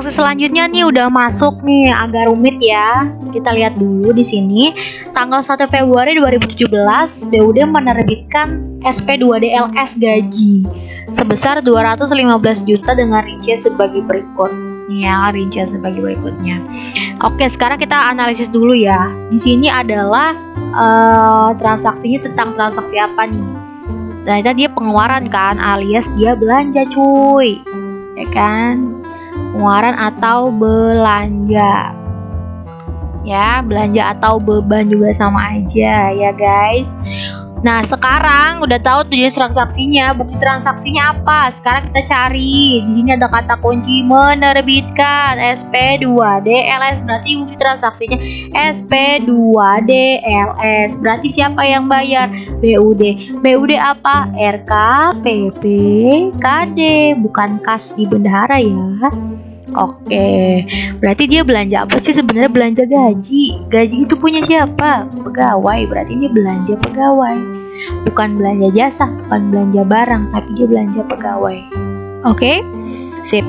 transaksi selanjutnya nih udah masuk nih, agak rumit ya. Kita lihat dulu di sini. Tanggal 1 Februari 2017, BUD menerbitkan SP2DLS gaji sebesar 215 juta dengan rincian sebagai berikut. Ya, rincian sebagai berikutnya. Oke, sekarang kita analisis dulu ya. Di sini adalah transaksinya tentang transaksi apa nih? Ternyata dia pengeluaran kan, alias dia belanja cuy, ya kan? Pengeluaran atau belanja, ya, belanja atau beban juga sama aja ya guys. Nah, sekarang udah tahu tujuan transaksinya, bukti transaksinya apa? Sekarang kita cari. Di sini ada kata kunci menerbitkan SP2DLS, berarti bukti transaksinya SP2DLS. Berarti siapa yang bayar? BUD. BUD apa? RK, PP, KD, bukan kas di bendahara ya. Oke, berarti dia belanja apa sih sebenarnya? Belanja gaji. Gaji itu punya siapa? Pegawai. Berarti ini belanja pegawai, bukan belanja jasa, bukan belanja barang, tapi dia belanja pegawai. Oke, sip.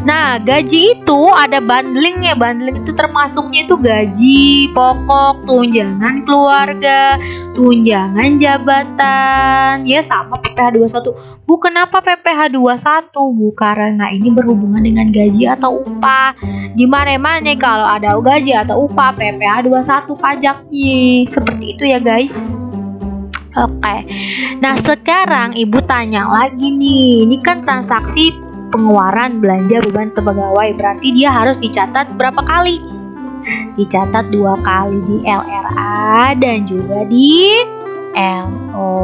Nah, gaji itu ada bundlingnya. Bundling itu termasuknya itu gaji pokok, tunjangan keluarga, tunjangan jabatan, ya sama PPh 21. Bu, kenapa PPh 21? Bu, karena ini berhubungan dengan gaji atau upah. Gimana kalau ada gaji atau upah, PPh 21 pajaknya. Seperti itu ya guys. Oke. Nah, sekarang ibu tanya lagi nih. Ini kan transaksi pengeluaran, belanja, beban atau pegawai, berarti dia harus dicatat berapa kali? Dicatat 2 kali, di LRA dan juga di LO.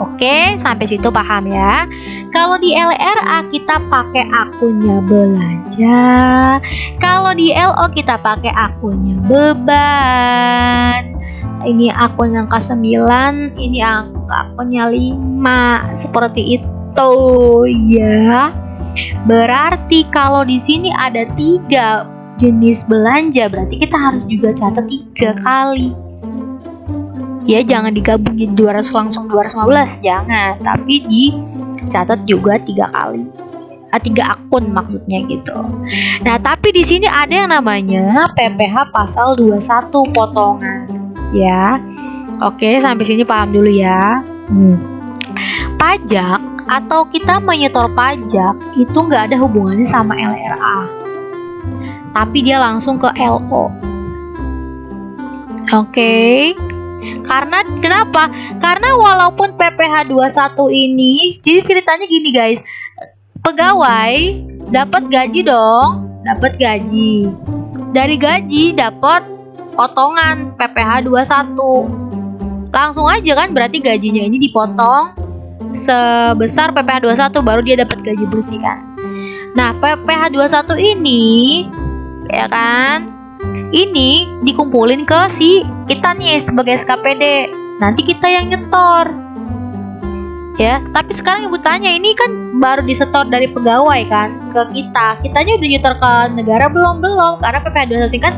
Oke, sampai situ paham ya? Kalau di LRA kita pakai akunnya belanja, kalau di LO kita pakai akunnya beban. Ini akun angka 9, ini akunnya 5, seperti itu ya. Berarti kalau di sini ada 3 jenis belanja, berarti kita harus juga catat 3 kali. Ya, jangan digabungin 200 langsung 215, jangan, tapi dicatat juga 3 kali. 3 akun maksudnya gitu. Nah, tapi di sini ada yang namanya PPh pasal 21 potongan. Ya. Oke, sampai sini paham dulu ya. Pajak atau kita menyetor pajak itu nggak ada hubungannya sama LRA, tapi dia langsung ke LO. Oke. Karena kenapa? Karena walaupun PPh 21 ini, jadi ceritanya gini guys, pegawai dapat gaji dong, dapat gaji. Dari gaji dapat potongan PPh 21. Langsung aja kan, berarti gajinya ini dipotong sebesar PPh 21 baru dia dapat gaji bersih kan. Nah, PPh 21 ini ya kan, ini dikumpulin ke si kita nih sebagai SKPD. Nanti kita yang nyetor. Ya, tapi sekarang ibu tanya, ini kan baru disetor dari pegawai kan ke kita. Kitanya udah nyetor ke negara belum? Karena PPh 21 kan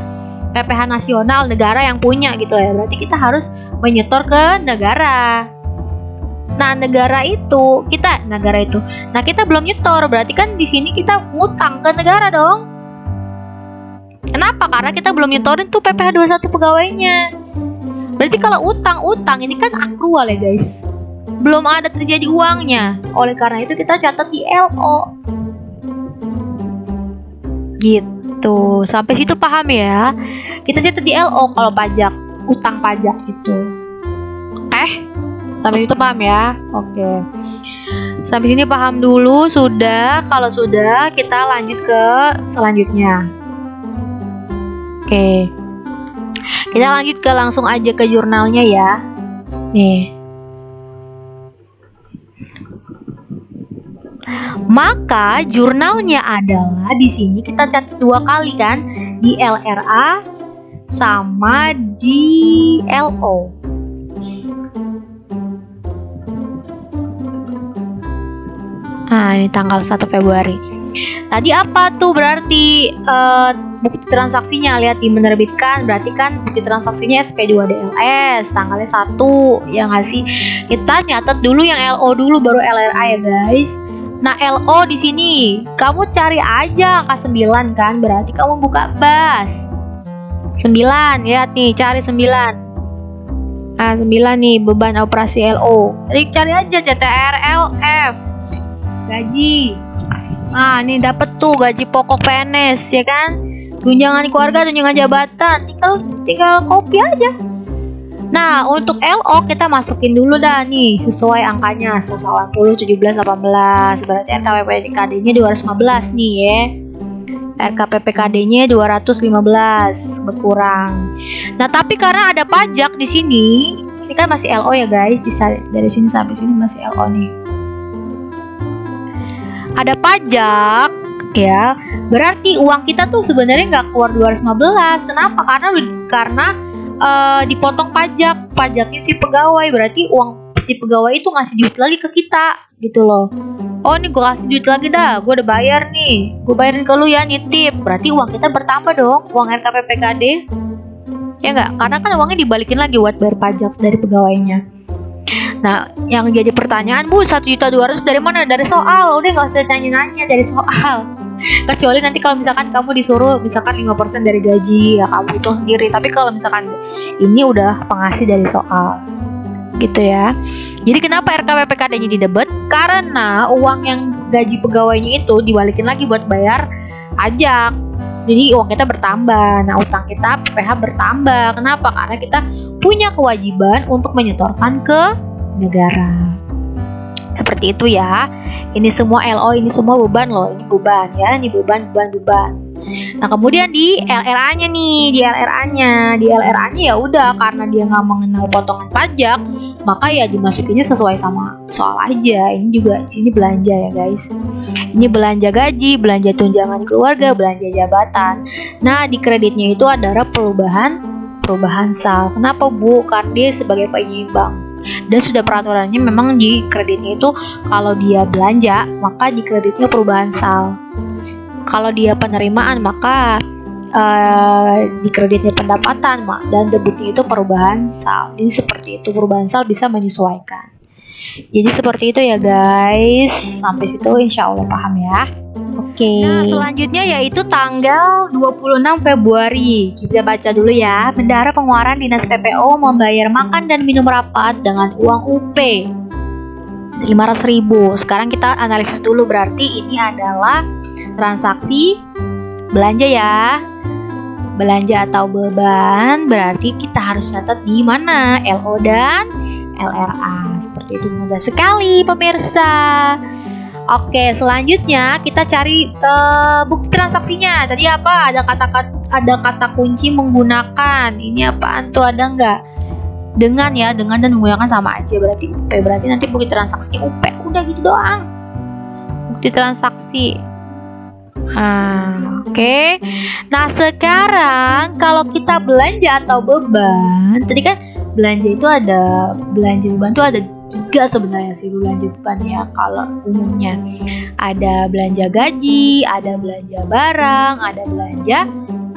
PPh nasional, negara yang punya gitu ya. Berarti kita harus menyetor ke negara. Nah, negara itu, nah kita belum nyetor, berarti kan di sini kita ngutang ke negara dong. Kenapa? Karena kita belum nyetorin tuh PPh 21 pegawainya. Berarti kalau utang ini kan akrual ya guys, belum ada terjadi uangnya. Oleh karena itu kita catat di LO. Gitu. Sampai situ paham ya? Kita catat di LO kalau pajak, utang pajak itu. Sampai situ paham ya? Oke. Sampai sini paham dulu sudah. Kalau sudah, kita lanjut ke selanjutnya. Oke. Kita lanjut ke langsung aja ke jurnalnya ya. Nih. Maka jurnalnya adalah di sini kita catat 2 kali kan, di LRA sama di LO. Nah, ini tanggal 1 Februari. Tadi apa tuh berarti bukti transaksinya? Lihat di menerbitkan, berarti kan bukti transaksinya SP2DLS, tanggalnya 1, ya nggak sih? Kita nyatet dulu yang LO dulu, baru LRA ya guys. Nah, LO di sini kamu cari aja angka 9 kan, berarti kamu buka BAS. 9 ya nih, cari 9. Nah, 9 nih beban operasi LO. Jadi cari aja CTR LF. Gaji. Nah, ini dapet tuh gaji pokok PNS ya kan? Tunjangan keluarga, tunjangan jabatan. Tinggal copy aja. Nah, untuk LO kita masukin dulu dah nih sesuai angkanya 180, 17, 18. Berarti RKPPKD-nya 215 nih ya. RKPPKD-nya 215 berkurang. Nah, tapi karena ada pajak di sini, ini kan masih LO ya guys. Dari sini sampai sini masih LO nih. Ada pajak ya. Berarti uang kita tuh sebenarnya nggak keluar 215. Kenapa? Karena dipotong pajaknya si pegawai, berarti uang si pegawai itu ngasih duit lagi ke kita gitu loh. Oh, nih gue kasih duit lagi dah, gue udah bayar nih, gue bayarin ke lu ya, nitip. Berarti uang kita bertambah dong, uang RKPPKD ya nggak? Karena kan uangnya dibalikin lagi buat bayar pajak dari pegawainya. Nah, yang jadi pertanyaan, Bu, 1.200.000 dari mana? Dari soal. Udah nggak usah nanya-nanya, dari soal. Kecuali nanti kalau misalkan kamu disuruh misalkan 5% dari gaji, ya kamu hitung sendiri. Tapi kalau misalkan ini udah pengasih dari soal gitu ya. Jadi kenapa RKPPKD-nya didebet? Karena uang yang gaji pegawainya itu dibalikin lagi buat bayar pajak. Jadi uang kita bertambah. Nah, utang kita PPh bertambah. Kenapa? Karena kita punya kewajiban untuk menyetorkan ke negara. Seperti itu ya. Ini semua LO, ini semua beban loh. Ini beban ya, ini beban. Nah, kemudian di LRA-nya nih, di LRA-nya ya udah, karena dia nggak mengenal potongan pajak, maka ya dimasukinnya sesuai sama soal aja. Ini juga di sini belanja ya guys. Ini belanja gaji, belanja tunjangan keluarga, belanja jabatan. Nah, di kreditnya itu ada perubahan sal. Kenapa, Bu? Karena dia sebagai penyeimbang. Dan sudah peraturannya memang di kreditnya itu kalau dia belanja maka di kreditnya perubahan sal. Kalau dia penerimaan maka di kreditnya pendapatan dan debitnya itu perubahan sal. Jadi seperti itu, perubahan sal bisa menyesuaikan. Jadi seperti itu ya guys. Sampai situ insya Allah paham ya. Oke. Nah, selanjutnya yaitu tanggal 26 Februari. Kita baca dulu ya. Bendahara Pengeluaran Dinas PPO membayar makan dan minum rapat dengan uang UP 500.000. Sekarang kita analisis dulu, berarti ini adalah transaksi belanja ya. Belanja atau beban, berarti kita harus catat di mana LO dan LRA. Seperti itu, mudah sekali pemirsa. Oke, selanjutnya kita cari bukti transaksinya. Tadi apa? Ada kata kunci menggunakan. Ini apaan tuh? Ada nggak? Dengan ya, dengan dan menggunakan sama aja. Berarti UP. Berarti nanti bukti transaksinya UP. Udah gitu doang. Bukti transaksi. Oke. Nah, sekarang kalau kita belanja atau beban, tadi kan belanja itu ada belanja beban itu ada 3 sebenarnya sih belanja beban ya. Kalau umumnya ada belanja gaji, ada belanja barang, ada belanja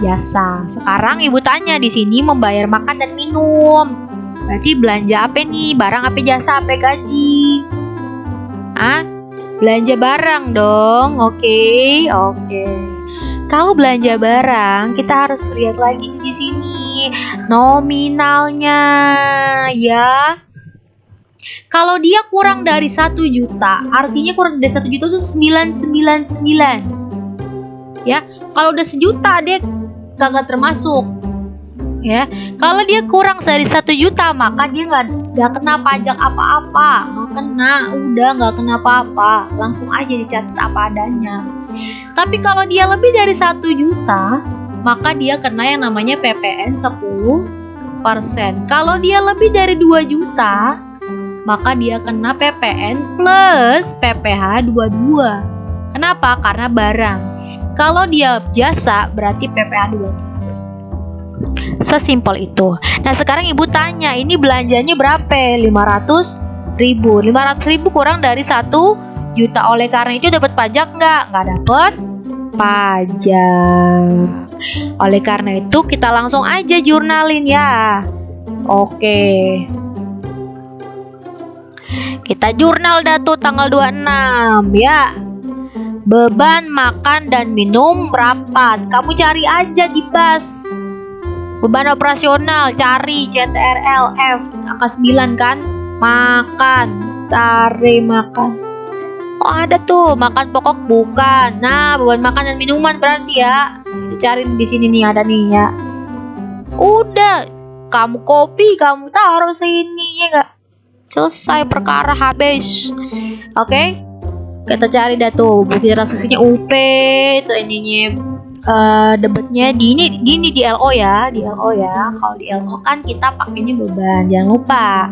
jasa. Sekarang ibu tanya di sini membayar makan dan minum. Berarti belanja apa nih? Barang apa, jasa apa, gaji? Belanja barang dong. Oke. Kalau belanja barang, kita harus lihat lagi di sini nominalnya ya. Kalau dia kurang dari 1 juta, artinya kurang dari 1 juta itu 999. Ya, kalau udah 1 juta dia kagak termasuk. Ya, kalau dia kurang dari 1 juta maka dia nggak kena pajak apa-apa, nggak kena apa-apa, langsung aja dicatat apa adanya. Tapi kalau dia lebih dari 1 juta, maka dia kena yang namanya PPN 10%. Kalau dia lebih dari 2 juta, maka dia kena PPN plus PPh 22. Kenapa? Karena barang. Kalau dia jasa berarti PPh 23. Sesimpel itu. Nah, sekarang ibu tanya, ini belanjanya berapa? 500.000. 500.000 kurang dari 1 juta. Oleh karena itu dapat pajak nggak? Nggak dapat pajak. Oleh karena itu kita langsung aja jurnalin ya. Oke. Kita jurnal dah tuh tanggal 26 ya. Beban makan dan minum rapat. Kamu cari aja di BAS. Beban operasional, cari CTRL-F angka 9 kan. Makan, cari makan. Oh ada tuh, makan pokok bukan. Nah, beban makan dan minuman berarti ya. Cari di sini nih, ada nih ya. Udah, kamu copy, kamu taruh sini ya enggak? Selesai perkara habis. Oke? Kita cari dah tuh bukti transaksinya UP itu ininya debitnya di ini di LO ya, Kalau di LO kan kita pakainya beban, jangan lupa.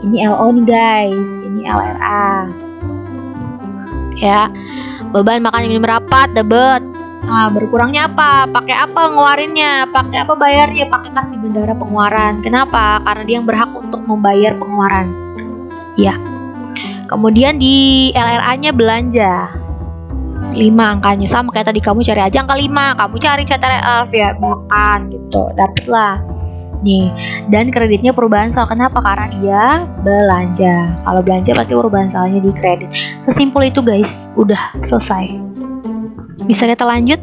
Ini LO nih guys, ini LRA. Ya. Beban makan minum rapat debit. Nah, berkurangnya apa? Pakai apa ngeluarinnya? Pakai apa bayarnya? Pakai kas di bendahara pengeluaran. Kenapa? Karena dia yang berhak untuk membayar pengeluaran. Ya. Kemudian di LRA-nya belanja 5 angkanya, sama kayak tadi kamu cari aja angka 5, kamu cari CTRL ya makan gitu, dapatlah nih. Dan kreditnya perubahan sal, kenapa? Karena dia belanja. Kalau belanja pasti perubahan salnya di kredit. Sesimpel itu guys, udah selesai. Bisa kita lanjut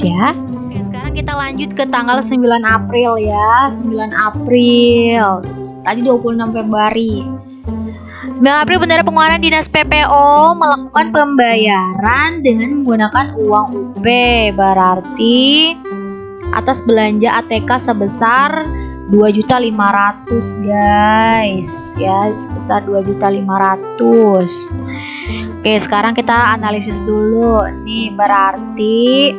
ya. Oke, sekarang kita lanjut ke tanggal 9 April ya. 9 April tadi 26 Februari. 9 April Bendahara Pengeluaran Dinas PPO melakukan pembayaran dengan menggunakan uang UP, berarti atas belanja ATK sebesar 2.500.000 guys ya, sebesar 2.500.000. Oke, sekarang kita analisis dulu nih, berarti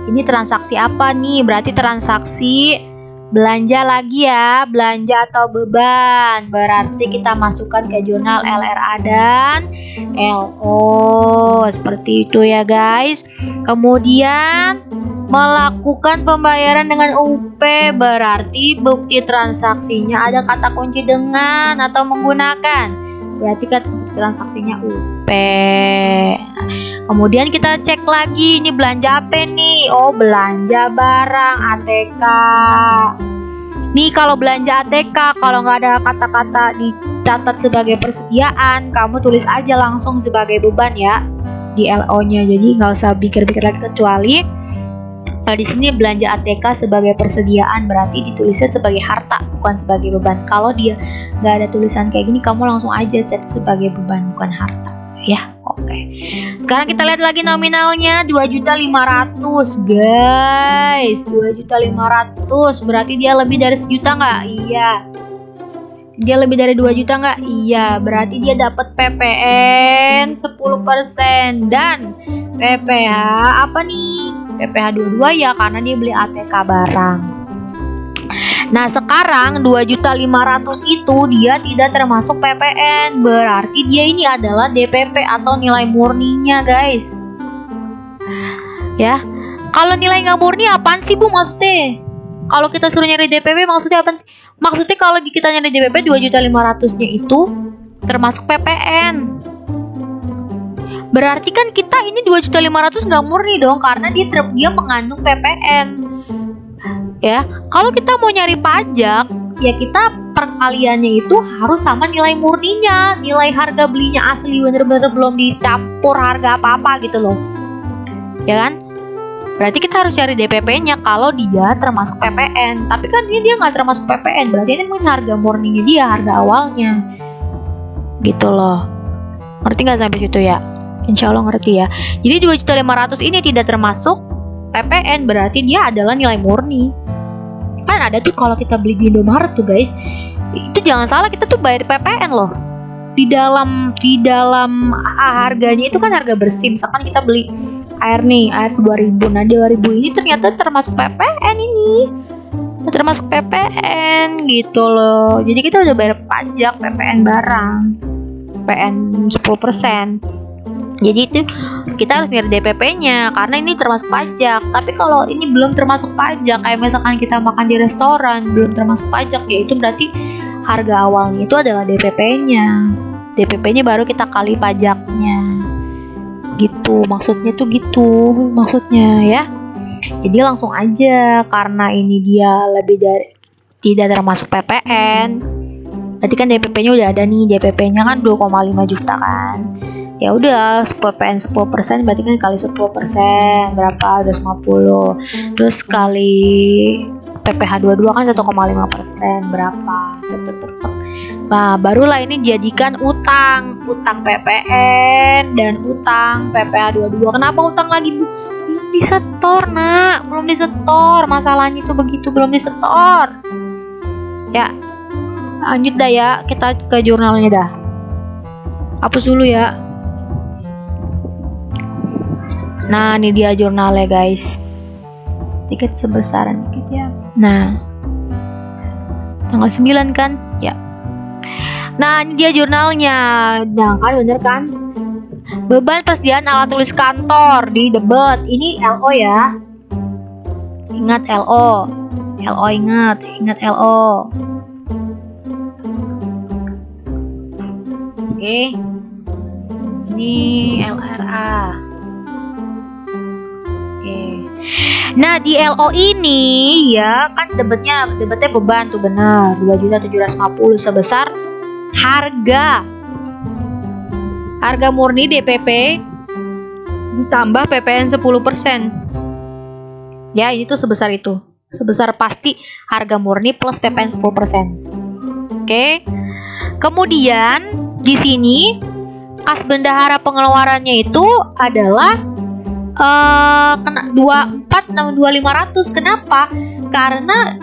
ini transaksi apa nih? Berarti transaksi belanja lagi ya, belanja atau beban. Berarti kita masukkan ke jurnal LRA dan LO. Seperti itu ya guys. Kemudian melakukan pembayaran dengan UP, berarti bukti transaksinya ada kata kunci dengan atau menggunakan. Berarti kan transaksinya UP. Kemudian kita cek lagi, ini belanja apa nih? Oh, belanja barang ATK. Nih kalau belanja ATK, kalau nggak ada kata-kata dicatat sebagai persediaan, kamu tulis aja langsung sebagai beban ya di LO-nya. Jadi nggak usah pikir-pikir lagi, kecuali di sini belanja ATK sebagai persediaan, berarti ditulisnya sebagai harta, bukan sebagai beban. Kalau dia nggak ada tulisan kayak gini, kamu langsung aja set sebagai beban, bukan harta ya. Oke. Sekarang kita lihat lagi nominalnya 2.500.000 guys. 2.500.000 berarti dia lebih dari 1 juta nggak? Iya. Dia lebih dari 2 juta nggak? Iya. Berarti dia dapat PPN 10% dan PPH apa nih? PPH 22 ya, karena dia beli ATK barang. Nah sekarang 2.500.000 itu dia tidak termasuk PPN, berarti dia ini adalah DPP atau nilai murninya guys. Ya, kalau nilai nggak murni apaan sih Bu maksudnya? Kalau kita suruh nyari DPP maksudnya apa sih? Maksudnya kalau kita nyari DPP 2.500.000-nya itu termasuk PPN. Berarti kan kita ini 2.500.000 nggak murni dong, karena dia mengandung PPN. Ya, kalau kita mau nyari pajak, ya kita perkaliannya itu harus sama nilai murninya, nilai harga belinya asli, bener-bener belum dicampur harga apa-apa gitu loh, ya kan? Berarti kita harus cari DPP-nya kalau dia termasuk PPN. Tapi kan dia nggak termasuk PPN, berarti ini mungkin harga murninya dia, harga awalnya, gitu loh. Ngerti nggak sampai situ ya? Insya Allah ngerti ya. Jadi 2.500.000 ini tidak termasuk PPN, berarti dia adalah nilai murni. Kan ada tuh kalau kita beli di Indomaret tuh guys, itu jangan salah, kita tuh bayar PPN loh. Di dalam harganya itu kan harga bersih. Misalkan kita beli air nih, air 2.000. Nah 2.000 ini ternyata termasuk PPN ini. Termasuk PPN gitu loh. Jadi kita udah bayar pajak PPN barang. PPN 10%. Jadi itu kita harus nyari DPP-nya karena ini termasuk pajak. Tapi kalau ini belum termasuk pajak, kayak misalkan kita makan di restoran belum termasuk pajak, ya itu berarti harga awalnya itu adalah DPP-nya. DPP-nya baru kita kali pajaknya. Gitu, maksudnya tuh gitu maksudnya ya. Jadi langsung aja, karena ini dia lebih dari tidak termasuk PPN. Berarti kan DPP-nya udah ada nih, DPP-nya kan 2,5 juta kan. Ya udah, PPN 10% berarti kan kali 10% berapa? 250. Terus kali PPh 22 kan 1,5% berapa? Nah, barulah ini dijadikan utang PPN dan utang PPh 22. Kenapa utang lagi, Bu? Belum disetor, Nak. Belum disetor. Masalahnya itu begitu, belum disetor. Ya. Lanjut dah ya, kita ke jurnalnya dah. Hapus dulu ya. Nah, ini dia jurnalnya, guys. Tiket sebesaran dikit ya. Nah, tanggal 9 kan? Ya. Nah, ini dia jurnalnya. Nah, kan bener kan? Beban persediaan alat tulis kantor di debat. Ini LO ya. Ingat LO. LO ingat LO. Oke. Ini LRA. Nah, di LO ini ya kan debatnya beban tuh benar 2.750 sebesar harga murni DPP ditambah PPN 10%. Ya, ini tuh sebesar itu. Sebesar pasti harga murni plus PPN 10%. Oke. Kemudian di sini kas bendahara pengeluarannya itu adalah kena 24.62.500. Kenapa? Karena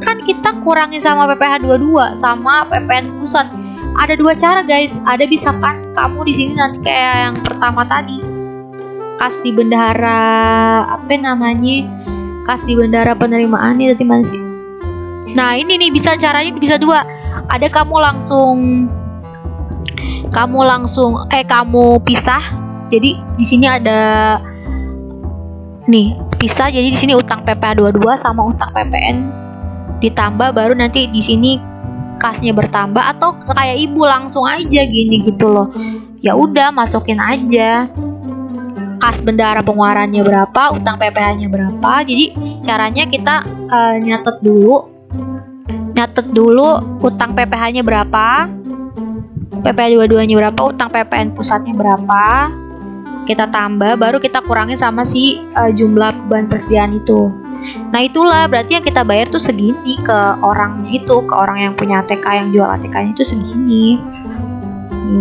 kan kita kurangin sama PPh 22 sama PPN pusat. Ada dua cara, guys. Ada bisa kan kamu di sini nanti kayak yang pertama tadi. Kas di bendahara apa namanya? Kas di bendahara penerimaan ini tadi masih. Nah, ini nih bisa caranya bisa dua. Ada kamu pisah. Jadi di sini ada nih pisah, jadi di sini utang PPh 22 sama utang PPN ditambah, baru nanti di sini kasnya bertambah, atau kayak ibu langsung aja gini gitu loh. Ya udah masukin aja kas bendahara pengeluarannya berapa, utang PPh-nya berapa. Jadi caranya kita nyatet dulu utang PPh-nya berapa, PPh 22-nya berapa, utang PPN pusatnya berapa, kita tambah, baru kita kurangin sama si jumlah beban persediaan itu. Nah, itulah berarti yang kita bayar tuh segini ke orangnya itu, ke orang yang punya ATK, yang jual ATK-nya itu segini.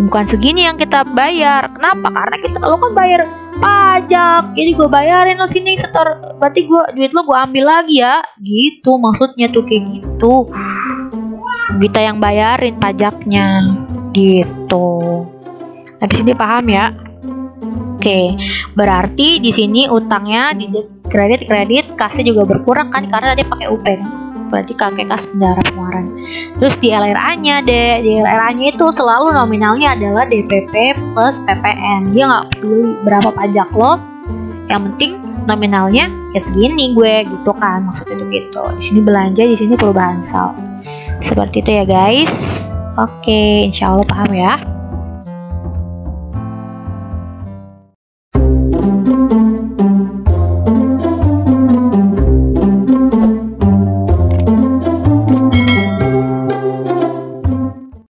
Bukan segini yang kita bayar. Kenapa? Karena lo kan bayar pajak, jadi gue bayarin lo sini setor, berarti duit lo gue ambil lagi ya, gitu maksudnya tuh, kayak gitu. Kita yang bayarin pajaknya, gitu. Habis ini paham ya? Oke, berarti di sini utangnya di kredit, kasnya juga berkurang kan karena tadi pakai UP kan. Berarti pakai kas bendahara pengeluaran. Terus di LRA-nya di LRA-nya itu selalu nominalnya adalah DPP plus PPN. Dia nggak peduli berapa pajak lo, yang penting nominalnya ya segini gue, gitu kan maksudnya itu gitu. Di sini belanja, di sini perubahan saldo. Seperti itu ya guys. Oke, insya Allah paham ya.